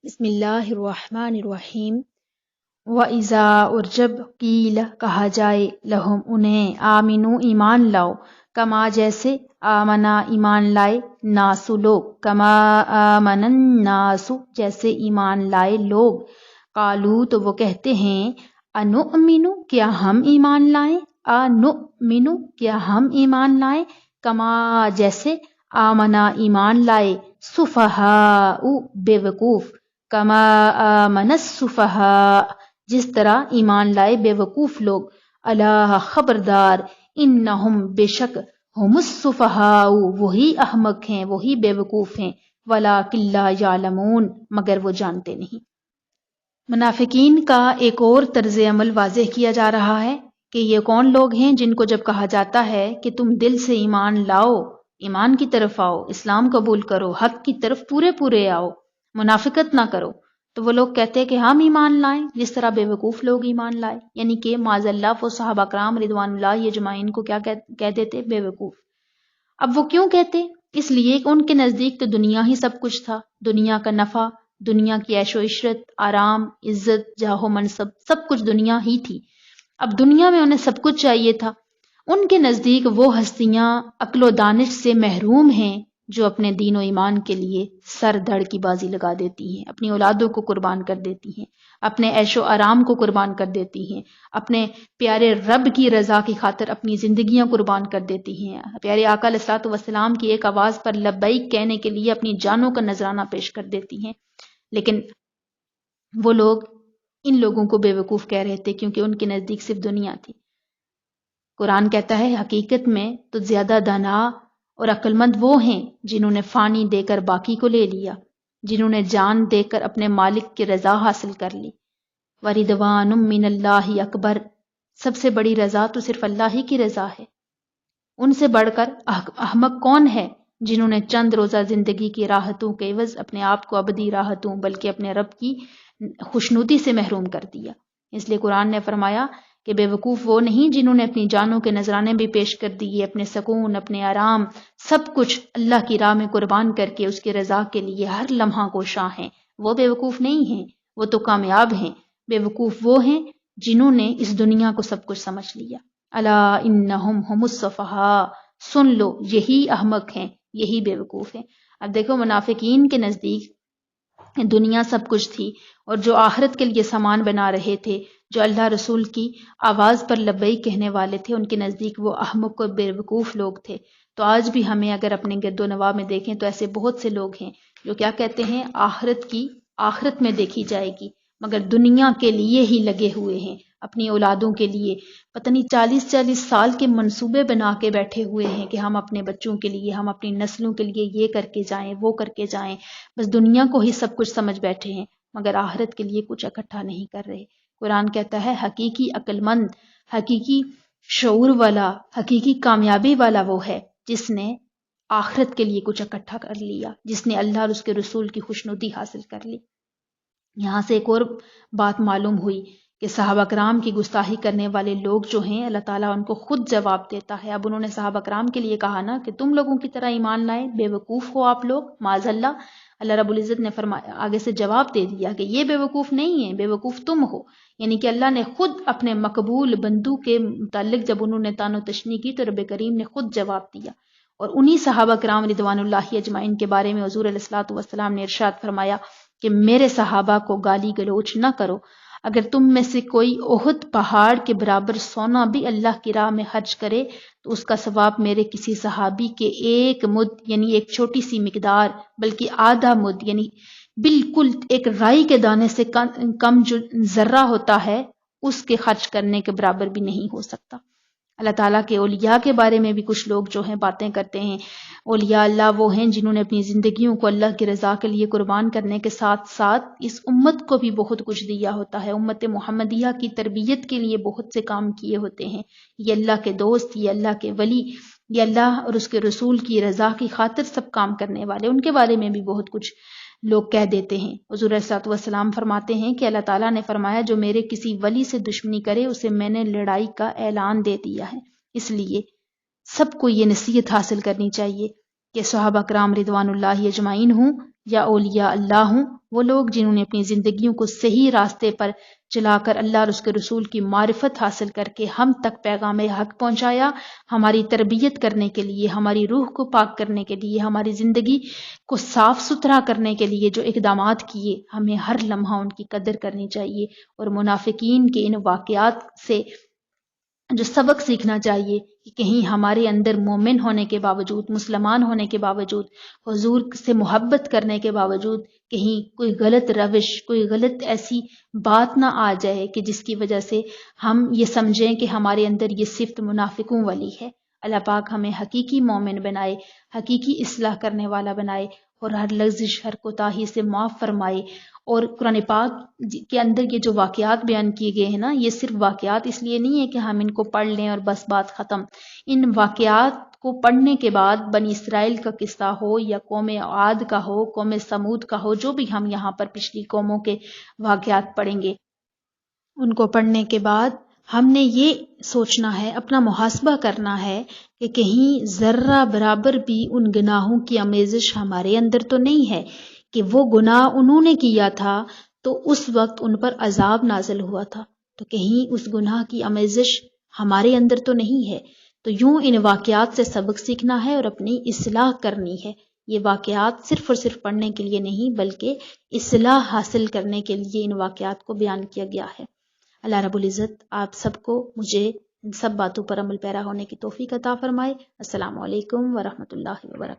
بسم اللہ الرحمن الرحیم۔ وَإِذَا اور جب قیل کہا جائے لہم انہیں آمنو ایمان لاؤ، کما جیسے آمنا ایمان لائے، ناسو لوگ، کما آمن الناس جیسے ایمان لائے لوگ، قالو تو وہ کہتے ہیں انؤمنو کیا ہم ایمان لائیں، انؤمنو کیا ہم ایمان لائیں، کما جیسے آمنا ایمان لائے، سفہاء بے وقوف، کما آمن السفہاء جس طرح ایمان لائے بے وقوف لوگ، الا خبردار، انہم بے شک، ہم السفہاء وہی احمق ہیں، وہی بے وقوف ہیں، ولکن لا یعلمون مگر وہ جانتے نہیں۔ منافقین کا ایک اور طرز عمل واضح کیا جا رہا ہے کہ یہ کون لوگ ہیں جن کو جب کہا جاتا ہے کہ تم دل سے ایمان لاؤ، ایمان کی طرف آؤ، اسلام قبول کرو، حق کی طرف پورے آؤ، منافقت نہ کرو، تو وہ لوگ کہتے ہیں کہ ہم ایمان لائیں جس طرح بے وقوف لوگ ایمان لائے، یعنی کہ معاذ اللہ وہ صحابہ کرام رضوان اللہ اجمعین کو کیا کہہ دیتے؟ بے وقوف۔ اب وہ کیوں کہتے؟ اس لیے کہ ان کے نزدیک تو دنیا ہی سب کچھ تھا، دنیا کا نفع، دنیا کی عیش و عشرت، آرام، عزت، جاہ و منصب، سب کچھ دنیا ہی تھی۔ اب دنیا میں انہیں سب کچھ چاہیے تھا۔ ان کے نزدیک وہ ہستیاں عقل و دانش سے محروم ہیں جو اپنے دین و ایمان کے لیے سر دھڑ کی بازی لگا دیتی ہیں، اپنی اولادوں کو قربان کر دیتی ہیں، اپنے عیش و آرام کو قربان کر دیتی ہیں، اپنے پیارے رب کی رضا کی خاطر اپنی زندگیاں قربان کر دیتی ہیں، پیارے آقا علیہ الصلوۃ والسلام کی ایک آواز پر لبیک کہنے کے لیے اپنی جانوں کا نذرانہ پیش کر دیتی ہیں۔ لیکن وہ لوگ ان لوگوں کو بے وقوف کہہ رہے تھے کیونکہ ان کے نزدیک صرف دنیا تھی۔ قرآن کہتا ہے حقیقت میں تو زیادہ دانا اور عقل مند وہ ہیں جنہوں نے فانی دے کر باقی کو لے لیا، جنہوں نے جان دے کر اپنے مالک کی رضا حاصل کر لی۔ وَرِضْوَانٌ مِّنَ اللَّهِ اکبر، سب سے بڑی رضا تو صرف اللہ ہی کی رضا ہے۔ ان سے بڑھ کر احمق کون ہے جنہوں نے چند روزہ زندگی کی راحتوں کے عوض اپنے آپ کو ابدی راحتوں بلکہ اپنے رب کی خوشنودی سے محروم کر دیا۔ اس لیے قرآن نے فرمایا کہ بے وقوف وہ نہیں جنہوں نے اپنی جانوں کے نذرانے بھی پیش کر دیے، اپنے سکون، اپنے آرام، سب کچھ اللہ کی راہ میں قربان کر کے اس کی رضا کے لیے ہر لمحہ کوشاں ہیں، وہ بے وقوف نہیں ہیں، وہ تو کامیاب ہیں۔ بے وقوف وہ ہیں جنہوں نے اس دنیا کو سب کچھ سمجھ لیا۔ الا انہم ہم السفہاء، سن لو یہی احمق ہیں، یہی بے وقوف ہیں۔ اب دیکھو منافقین کے نزدیک دنیا سب کچھ تھی، اور جو آخرت کے لیے سامان بنا رہے تھے، جو اللہ رسول کی آواز پر لبیک کہنے والے تھے، ان کے نزدیک وہ احمق اور بے وقوف لوگ تھے۔ تو آج بھی ہمیں اگر اپنے گرد و نواح میں دیکھیں تو ایسے بہت سے لوگ ہیں جو کیا کہتے ہیں آخرت میں دیکھی جائے گی، مگر دنیا کے لیے ہی لگے ہوئے ہیں، اپنی اولادوں کے لیے پتہ نہیں 40 سال کے منصوبے بنا کے بیٹھے ہوئے ہیں کہ ہم اپنے بچوں کے لیے، ہم اپنی نسلوں کے لیے یہ کر کے جائیں، وہ کر کے جائیں، بس دنیا کو ہی سب کچھ سمجھ بیٹھے ہیں مگر آخرت کے لیے کچھ اکٹھا نہیں کر رہے۔ قرآن کہتا ہے حقیقی عقل مند، حقیقی شعور والا، حقیقی کامیابی والا وہ ہے جس نے آخرت کے لیے کچھ اکٹھا کر لیا، جس نے اللہ اور اس کے رسول کی خوشنودی حاصل کر لی۔ یہاں سے ایک اور بات معلوم ہوئی کہ صحابہ کرام کی گستاخی کرنے والے لوگ جو ہیں اللہ تعالیٰ ان کو خود جواب دیتا ہے۔ اب انہوں نے صحابہ کرام کے لیے کہا نا کہ تم لوگوں کی طرح ایمان لائیں، بے وقوف ہو آپ لوگ، معاذ اللہ۔ اللہ رب العزت نے فرمایا، آگے سے جواب دے دیا کہ یہ بے وقوف نہیں ہے، بے وقوف تم ہو۔ یعنی کہ اللہ نے خود اپنے مقبول بندو کے متعلق جب انہوں نے تان و تشنیع کی تو رب کریم نے خود جواب دیا، اور انہی صحابہ کرام رضوان اللہ اجمعین کے بارے میں حضور علیہ الصلوۃ والسلام نے ارشاد فرمایا کہ میرے صحابہ کو گالی گلوچ نہ کرو، اگر تم میں سے کوئی احد پہاڑ کے برابر سونا بھی اللہ کی راہ میں خرچ کرے تو اس کا ثواب میرے کسی صحابی کے ایک مد یعنی ایک چھوٹی سی مقدار بلکہ آدھا مد یعنی بالکل ایک رائی کے دانے سے کم جو ذرہ ہوتا ہے اس کے خرچ کرنے کے برابر بھی نہیں ہو سکتا۔ اللہ تعالیٰ کے اولیاء کے بارے میں بھی کچھ لوگ جو ہیں باتیں کرتے ہیں، اولیاء اللہ وہ ہیں جنہوں نے اپنی زندگیوں کو اللہ کی رضا کے لیے قربان کرنے کے ساتھ ساتھ اس امت کو بھی بہت کچھ دیا ہوتا ہے، امت محمدیہ کی تربیت کے لیے بہت سے کام کیے ہوتے ہیں۔ یہ اللہ کے دوست، یہ اللہ کے ولی، یہ اللہ اور اس کے رسول کی رضا کی خاطر سب کام کرنے والے، ان کے بارے میں بھی بہت کچھ لوگ کہہ دیتے ہیں۔ حضور علیہ الصلوۃ والسلام فرماتے ہیں کہ اللہ تعالیٰ نے فرمایا جو میرے کسی ولی سے دشمنی کرے اسے میں نے لڑائی کا اعلان دے دیا ہے۔ اس لیے سب کو یہ نصیحت حاصل کرنی چاہیے کہ صحابہ کرام رضوان اللہ اجمعین ہوں یا اولیاء اللہ ہوں، وہ لوگ جنہوں نے اپنی زندگیوں کو صحیح راستے پر چلا کر اللہ اور اس کے رسول کی معرفت حاصل کر کے ہم تک پیغام حق پہنچایا، ہماری تربیت کرنے کے لیے، ہماری روح کو پاک کرنے کے لیے، ہماری زندگی کو صاف ستھرا کرنے کے لیے جو اقدامات کیے، ہمیں ہر لمحہ ان کی قدر کرنی چاہیے اور منافقین کے ان واقعات سے جو سبق سیکھنا چاہیے کہ کہیں ہمارے اندر مومن ہونے کے باوجود، مسلمان ہونے کے باوجود، حضور سے محبت کرنے کے باوجود کہیں کوئی غلط روش، کوئی غلط ایسی بات نہ آ جائے کہ جس کی وجہ سے ہم یہ سمجھیں کہ ہمارے اندر یہ صفت منافقوں والی ہے۔ اللہ پاک ہمیں حقیقی مومن بنائے، حقیقی اصلاح کرنے والا بنائے اور ہر لغزش، ہر کوتاہی سے معاف فرمائے۔ اور قرآن پاک کے اندر یہ جو واقعات بیان کیے گئے ہیں نا، یہ صرف واقعات اس لیے نہیں ہے کہ ہم ان کو پڑھ لیں اور بس بات ختم۔ ان واقعات کو پڑھنے کے بعد بنی اسرائیل کا قصہ ہو یا قوم عاد کا ہو، قوم سمود کا ہو، جو بھی ہم یہاں پر پچھلی قوموں کے واقعات پڑھیں گے، ان کو پڑھنے کے بعد ہم نے یہ سوچنا ہے، اپنا محاسبہ کرنا ہے کہ کہیں ذرہ برابر بھی ان گناہوں کی آمیزش ہمارے اندر تو نہیں ہے کہ وہ گناہ انہوں نے کیا تھا تو اس وقت ان پر عذاب نازل ہوا تھا، تو کہیں اس گناہ کی آمیزش ہمارے اندر تو نہیں ہے۔ تو یوں ان واقعات سے سبق سیکھنا ہے اور اپنی اصلاح کرنی ہے۔ یہ واقعات صرف اور صرف پڑھنے کے لیے نہیں بلکہ اصلاح حاصل کرنے کے لیے ان واقعات کو بیان کیا گیا ہے۔ اللہ رب العزت آپ سب کو، مجھے ان سب باتوں پر عمل پیرا ہونے کی توفیق عطا فرمائے۔ السلام علیکم ورحمۃ اللہ وبرکاتہ۔